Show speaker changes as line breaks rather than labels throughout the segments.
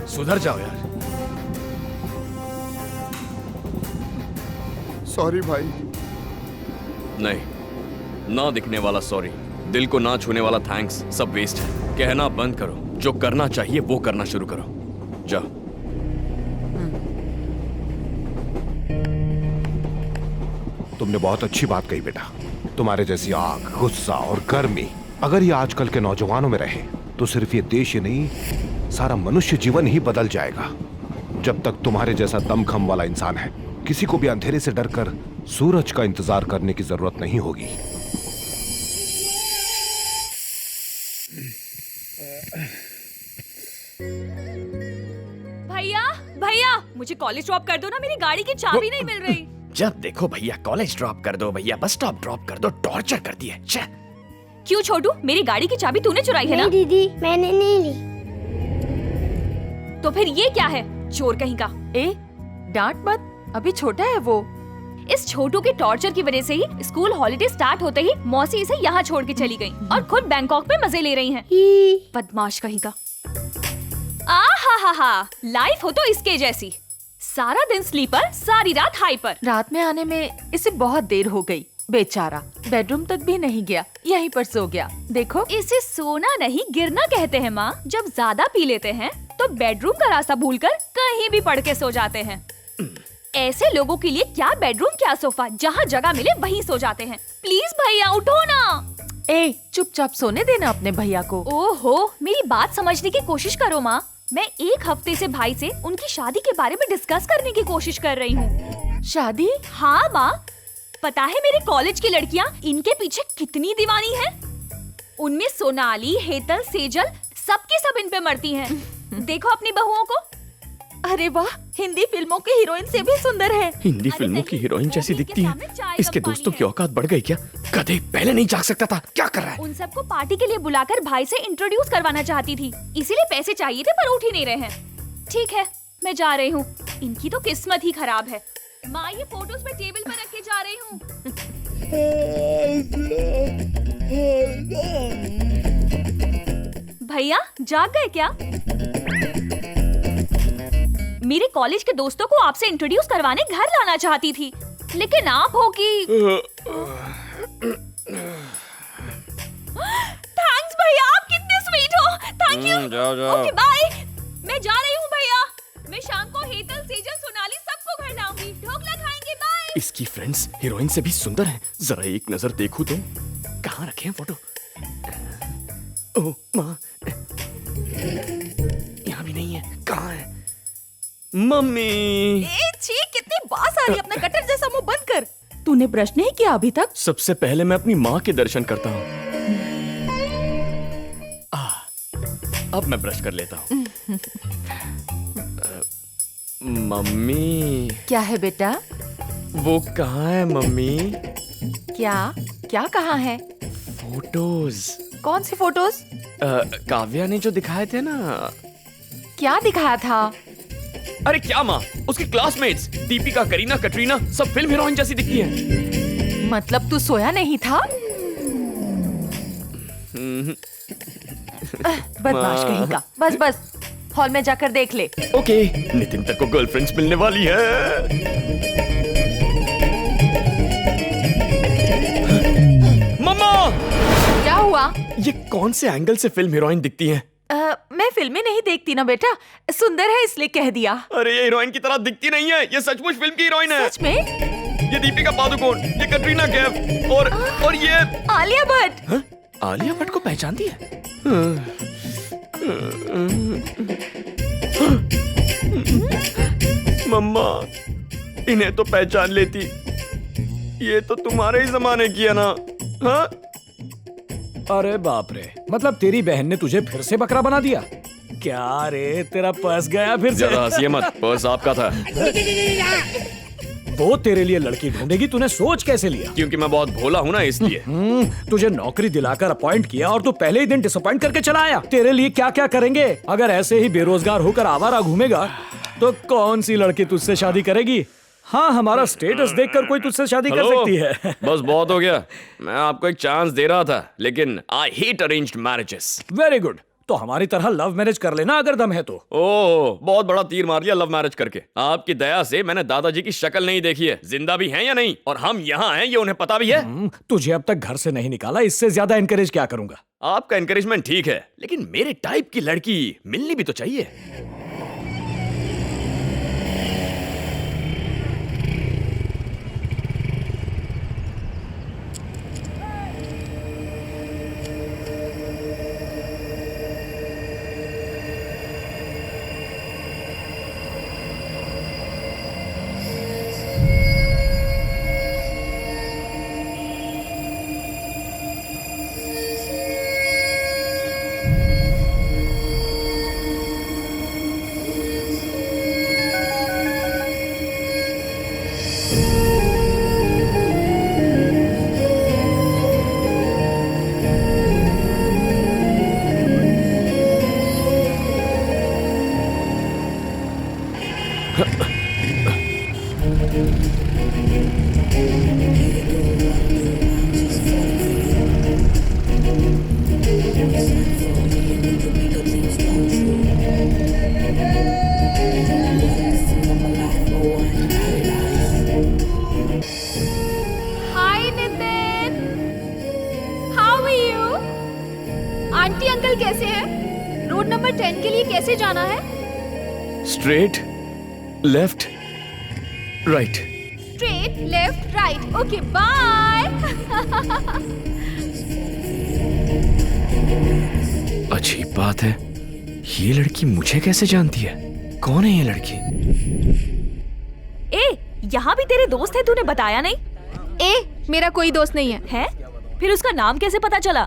सुधर जाओ यार।
सॉरी भाई।
नहीं, ना दिखने वाला सॉरी, दिल को ना छूने वाला थैंक्स सब वेस्ट है। कहना बंद करो, जो करना चाहिए वो करना शुरू करो। जाओ।
तुमने बहुत अच्छी बात कही बेटा। तुम्हारे जैसी आग, गुस्सा और गर्मी अगर ये आजकल के नौजवानों में रहे तो सिर्फ ये देश ही नहीं, सारा मनुष्य जीवन ही बदल जाएगा। जब तक तुम्हारे जैसा दमखम वाला इंसान है, किसी को भी अंधेरे से डरकर सूरज का इंतजार करने की जरूरत नहीं होगी।
भैया भैया, मुझे कॉलेज ड्रॉप कर दो ना, मेरी गाड़ी की चाबी नहीं मिल रही।
जब देखो भैया कॉलेज ड्रॉप कर दो, भैया बस स्टॉप ड्रॉप कर दो, टॉर्चर करती है।
क्यों छोटू, मेरी गाड़ी की चाबी तूने चुराई है ना?
नहीं दीदी, मैंने नहीं ली।
तो फिर ये क्या है, चोर कहीं का।
ए, डांट मत, अभी छोटा है वो।
इस छोटू के टॉर्चर की वजह से ही स्कूल हॉलिडे स्टार्ट होते ही मौसी इसे यहाँ छोड़ के चली गई और खुद बैंकॉक में मजे ले रही हैं। बदमाश कहीं का। हा, लाइफ हो तो इसके जैसी, सारा दिन स्लीपर, सारी रात हाइपर।
रात में आने में इसे बहुत देर हो गई, बेचारा बेडरूम तक भी नहीं गया, यहीं पर सो गया। देखो,
इसे सोना नहीं गिरना कहते हैं माँ। जब ज्यादा पी लेते हैं तो बेडरूम का रास्ता भूलकर कहीं भी पड़ के सो जाते हैं। ऐसे लोगों के लिए क्या बेडरूम क्या सोफा, जहाँ जगह मिले वहीं सो जाते हैं। प्लीज भैया उठो ना।
ए, चुपचाप सोने देना अपने भैया को।
ओहो, मेरी बात समझने की कोशिश करो माँ। मैं एक हफ्ते से भाई से उनकी शादी के बारे में डिस्कस करने की कोशिश कर रही हूँ।
शादी?
हाँ माँ, पता है मेरे कॉलेज की लड़कियाँ इनके पीछे कितनी दीवानी हैं। उनमें सोनाली, हेतल, सेजल सबकी सब इन पे मरती हैं। देखो अपनी बहुओं को।
अरे वाह, हिंदी फिल्मों के हीरोइन से भी सुंदर है।
हिंदी फिल्मों की हीरोइन जैसी दिखती है। इसके दोस्तों की औकात बढ़ गई क्या? गधे, पहले नहीं जाग सकता था, क्या कर रहा है?
उन सबको पार्टी के लिए बुलाकर भाई से इंट्रोड्यूस करवाना चाहती थी, इसीलिए पैसे चाहिए थे पर उठ ही नहीं रहे हैं। ठीक है, मैं जा रही हूँ। इनकी तो किस्मत ही खराब है। माँ, ये फोटोज मैं टेबल पर रख के जा रही हूँ। भैया जाग गए क्या? मेरे कॉलेज के दोस्तों को आपसे इंट्रोड्यूस करवाने घर लाना चाहती थी, लेकिन आप हो कि थैंक्स भैया, आप कितने स्वीट हो। Thank you.
जाओ जाओ।
Okay bye. मैं जा रही हूँ भैया। मैं शाम को हेतल, सेजल, सोनाली सबको घर लाऊंगी। ढोकला खाएंगे। बाय।
इसकी फ्रेंड्स हीरोइन से भी सुंदर हैं। जरा एक नजर देखूं तो। कहाँ रखे हैं फोटो? ओह माँ, यहाँ भी नहीं है। कहाँ है? मम्मी।
ए छी, कितनी बास आ रही है। अपना कटर जैसा मुंह बंद कर। तूने ब्रश नहीं किया अभी तक?
सबसे पहले मैं अपनी माँ के दर्शन करता हूँ। अब मैं ब्रश कर लेता हूँ। मम्मी।
क्या है बेटा?
वो कहाँ है मम्मी?
क्या क्या कहाँ है?
फोटोज।
कौन सी फोटोज?
काव्या ने जो दिखाए थे ना।
क्या दिखाया था?
अरे क्या माँ, उसके क्लासमेट्स दीपिका, करीना, कटरीना सब फिल्म हीरोइन जैसी दिखती हैं।
मतलब तू सोया नहीं था? बदमाश कहीं का। बस बस, हॉल में जाकर देख ले।
ओके, नितिन तक को गर्लफ्रेंड्स मिलने वाली है। मम्मा!
क्या हुआ?
ये कौन से एंगल से फिल्म हीरोइन दिखती हैं?
मैं फिल्में नहीं देखती ना बेटा, सुंदर है इसलिए कह दिया।
अरे ये हीरोइन की तरह दिखती नहीं है, ये सचमुच फिल्म की हीरोइन है।
सच में?
ये दीपिका पादुकोण, ये कटरीना कैफ और ये
आलिया भट्ट।
हाँ? आलिया भट्ट को पहचानती है? मम्मा, इन्हें तो पहचान लेती। ये तो तुम्हारे ही जमाने की है ना? हाँ?
अरे बाप रे, मतलब तेरी बहन ने तुझे फिर से बकरा बना दिया क्या? रे तेरा पर्स गया फिर से।
ज्यादा हंसिए मत, पर्स आपका था।
वो तेरे लिए लड़की ढूंढेगी, तूने सोच कैसे लिया?
क्योंकि मैं बहुत भोला हूँ ना, इसलिए।
तुझे नौकरी दिलाकर अपॉइंट किया और तू पहले ही दिन डिसअपॉइंट करके चला आया। तेरे लिए क्या क्या करेंगे? अगर ऐसे ही बेरोजगार होकर आवारा घूमेगा तो कौन सी लड़की तुझसे शादी करेगी? हाँ, हमारा स्टेटस देखकर कोई तुझसे शादी कर सकती है।
बस बहुत हो गया। मैं आपको एक चांस दे रहा था, लेकिन I hate arranged marriages.
Very good, तो हमारी तरह लव मैरिज कर लेना अगर दम है तो।
ओह, बहुत बड़ा तीर मार लिया लव मैरिज करके। आपकी दया से मैंने दादाजी की शक्ल नहीं देखी है, जिंदा भी हैं या नहीं, और हम यहाँ हैं ये उन्हें पता भी है।
तुझे अब तक घर से नहीं निकाला, इससे ज्यादा एनकरेज क्या करूंगा।
आपका एनकरेजमेंट ठीक है, लेकिन मेरे टाइप की लड़की मिलनी भी तो चाहिए।
Hi Nitin, how are you? Aunty uncle कैसे हैं? रोड नंबर 10 के लिए कैसे जाना है?
Straight, left, right.
Straight, left, right. Okay, bye.
अजीब बात है, ये लड़की मुझे कैसे जानती है? कौन है ये लड़की?
ए, यहाँ भी तेरे दोस्त है, तूने बताया नहीं?
ए, मेरा कोई दोस्त नहीं है।
है? फिर उसका नाम कैसे पता चला?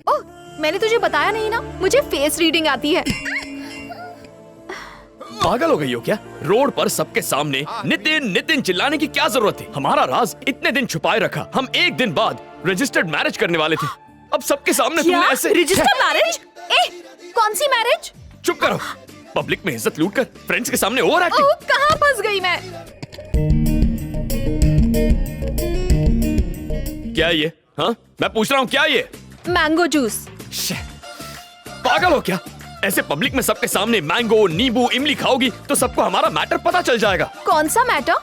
ओह, मैंने तुझे बताया नहीं ना, मुझे फेस रीडिंग आती है।
पागल हो गई हो क्या? रोड पर सबके सामने नितिन नितिन चिल्लाने की क्या जरूरत थी? हमारा राज इतने दिन छुपाए रखा, हम एक दिन बाद रजिस्टर्ड मैरिज करने वाले थे, अब सबके सामने तुमने ऐसे।
Register marriage?
ए, कौन सी मैरिज?
चुप करो, पब्लिक में इज्जत लूटकर फ्रेंड्स के सामने ओवर एक्टिंग।
ओह, कहाँ फंस गई मैं?
क्या ये? हाँ, मैं पूछ रहा हूँ, क्या ये?
Mango juice.
पागल हो क्या? ऐसे पब्लिक में सबके सामने मैंगो, नींबू, इमली खाओगी तो सबको हमारा मैटर पता चल जाएगा।
कौन सा मैटर?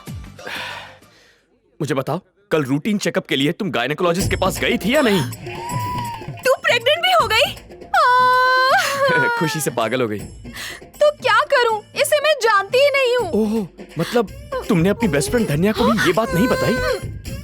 मुझे बताओ, कल रूटीन चेकअप के लिए तुम गायनेकोलॉजिस्ट के पास गई थी या नहीं?
तू प्रेग्नेंट भी हो गई?
खुशी से पागल हो गई।
तो क्या करूं? इसे मैं जानती ही नहीं हूँ।
ओह, मतलब तुमने अपनी बेस्ट फ्रेंड धन्या को भी ये बात नहीं बताई?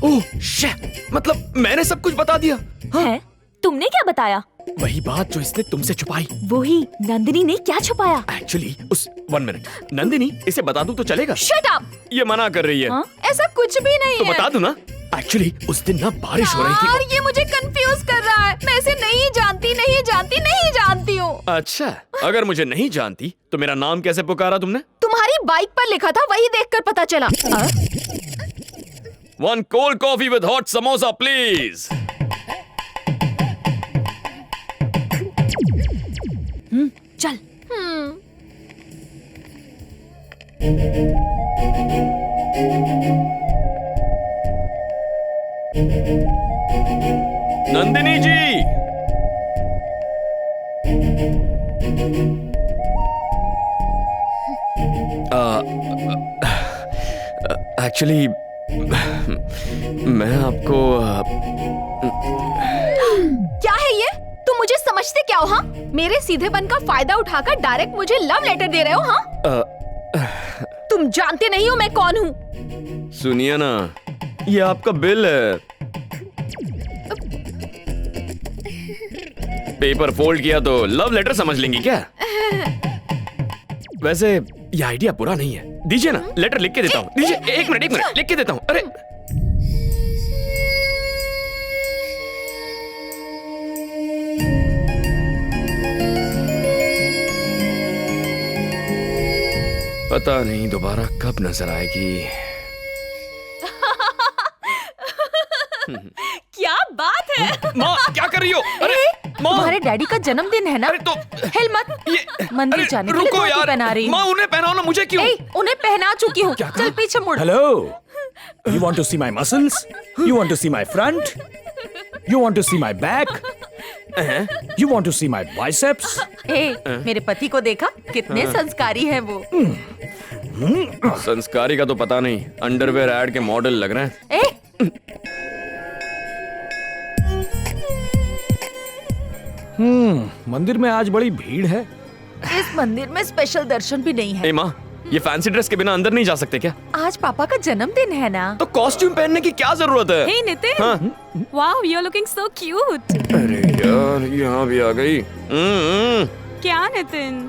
ओह शे, मतलब मैंने सब कुछ बता दिया।
है? तुमने क्या बताया?
वही बात जो इसने तुमसे छुपाई।
वही नंदिनी ने क्या छुपाया?
एक्चुअली उस 1 मिनट, नंदिनी इसे बता दूं तो चलेगा?
Shut up!
ये मना कर रही है।
हाँ?
ऐसा कुछ भी नहीं
तो
है।
बता दूं ना, एक्चुअली उस दिन ना बारिश हो रही
यार,
थी।
ये मुझे कंफ्यूज कर रहा है। मैं इसे नहीं जानती हूँ।
अच्छा, अगर मुझे नहीं जानती तो मेरा नाम कैसे पुकारा तुमने?
तुम्हारी बाइक पर लिखा था, वही देखकर पता चला।
1 cold coffee with hot samosa please।
चल।
नंदिनी जी, एक्चुअली मैं आपको
क्या है ये? तुम मुझे समझते क्या हो? हाँ, मेरे सीधेपन का फायदा उठाकर डायरेक्ट मुझे लव लेटर दे रहे हो? हाँ, तुम जानते नहीं हो मैं कौन हूँ।
सुनिए ना, ये आपका बिल है। पेपर फोल्ड किया तो लव लेटर समझ लेंगी क्या? वैसे ये आइडिया बुरा नहीं है, दीजिए ना, लेटर लिख के देता हूँ। दीजिए, एक मिनट लिख के देता हूँ। अरे पता नहीं दोबारा कब नजर आएगी।
क्या बात है?
माँ, क्या कर रही हो? अरे माँ,
तुम्हारे डैडी का जन्मदिन है ना?
अरे तो
हिल मत।
ये
मंदिर
अरे,
जाने के लिए
रुको
धोती
यार,
पहना रही हूँ।
माँ उन्हें पहनाओ ना, मुझे क्यों?
ए, उन्हें पहना चुकी हूँ। चल पीछे मुड़।
Hello, You want to see my muscles? You want to see my front? You want to see my back? You want to see my biceps?
मेरे पति को देखा कितने संस्कारी हैं वो।
संस्कारी का तो पता नहीं, अंडरवेयर ऐड के मॉडल लग रहे हैं।
मंदिर में आज बड़ी भीड़ है।
इस मंदिर में स्पेशल दर्शन भी नहीं है।
ए माँ, ये फैंसी ड्रेस के बिना अंदर नहीं जा सकते क्या?
आज पापा का जन्मदिन है ना।
तो कॉस्ट्यूम पहनने की क्या जरूरत है?
Hey Nitin, wow you are looking so cute.
अरे यार, यहाँ भी आ गई।
क्या नितिन?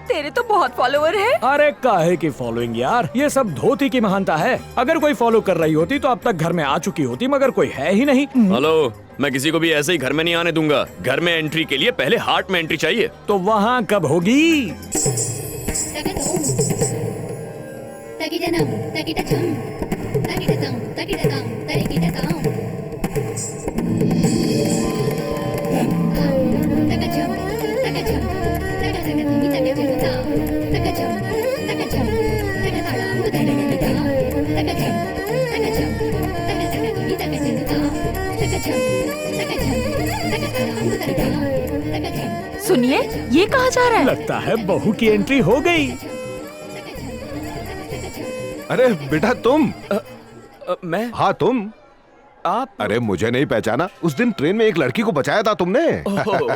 तेरे तो बहुत फॉलोअर है।
अरे काहे की फॉलोइंग यार, ये सब धोती की महानता है। अगर कोई फॉलो कर रही होती तो अब तक घर में आ चुकी होती, मगर कोई है ही नहीं।
हेलो, मैं किसी को भी ऐसे ही घर में नहीं आने दूंगा। घर में एंट्री के लिए पहले हार्ट में एंट्री चाहिए।
तो वहाँ कब होगी?
सुनिए, ये कहाँ जा रहा है?
लगता है बहू की एंट्री हो गई।
अरे बेटा तुम।
मैं?
हाँ तुम।
आप?
अरे मुझे नहीं पहचाना? उस दिन ट्रेन में एक लड़की को बचाया था तुमने।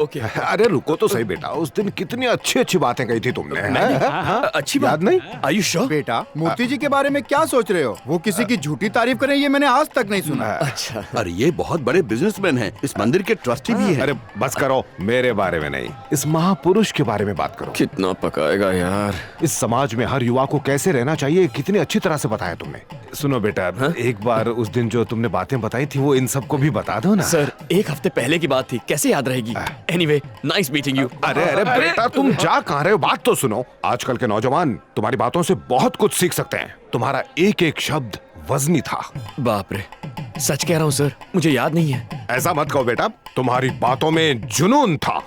ओके।
अरे रुको तो सही बेटा, उस दिन कितनी अच्छी अच्छी बातें कही थी तुमने।
अच्छी बात
याद नहीं?
Are you sure?
बेटा, मूर्ति जी के बारे में क्या सोच रहे हो? वो किसी की झूठी तारीफ करें, ये मैंने आज तक नहीं सुना।
अच्छा।
और ये बहुत बड़े बिजनेसमैन हैं, इस मंदिर के ट्रस्टी भी हैं।
अरे बस करो, मेरे बारे में नहीं, इस महापुरुष के बारे में बात करो।
कितना पकाएगा यार।
इस समाज में हर युवा को कैसे रहना चाहिए कितनी अच्छी तरह से बताया तुमने। सुनो बेटा, एक बार उस दिन जो तुमने बातें बताई थी वो इन सबको भी बता दो ना।
सर, एक हफ्ते पहले की बात थी, कैसे याद रहेगी? Anyway, nice meeting you.
अरे अरे बेटा, तुम जा कहाँ रहे हो? बात तो सुनो। आजकल के नौजवान तुम्हारी बातों से बहुत कुछ सीख सकते हैं। तुम्हारा एक एक शब्द वजनी था।
बाप रे, सच कह रहा हूँ सर, मुझे याद नहीं है।
ऐसा मत कहो बेटा, तुम्हारी बातों में जुनून था।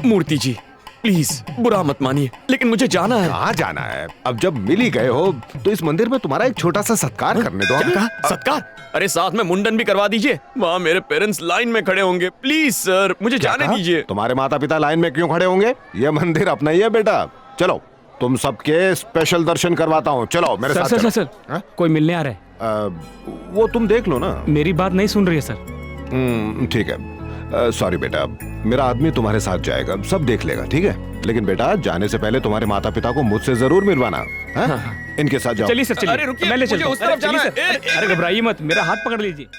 मूर्ति जी, प्लीज बुरा मत मानिए, लेकिन मुझे जाना है।
कहाँ जाना है? अब जब मिल ही गए हो तो इस मंदिर में तुम्हारा एक छोटा सा सत्कार करने दो।
क्या कहा? सत्कार? अरे साथ में मुंडन भी करवा दीजिए। वहाँ मेरे पेरेंट्स लाइन में खड़े होंगे। प्लीज सर, मुझे जाने दीजिए।
तुम्हारे माता पिता लाइन में क्यों खड़े होंगे? ये मंदिर अपना ही है बेटा। चलो, तुम सबके स्पेशल दर्शन करवाता हूँ। चलो मेरे साथ चलो।
सर, कोई मिलने आ रहा है।
वो तुम देख लो ना।
मेरी बात नहीं सुन रही है सर।
ठीक है, सॉरी बेटा, मेरा आदमी तुम्हारे साथ जाएगा, सब देख लेगा, ठीक है? लेकिन बेटा, जाने से पहले तुम्हारे माता पिता को मुझसे जरूर मिलवाना। इनके साथ जाओ।
चलिए सर, चलिए।
अरे रुकिए,
मैं ले
मुझे
चलता हूँ।
उस तरफ
चलिए
जाना
सर।
है।
अरे घबराइए मत, मेरा हाथ पकड़ लीजिए।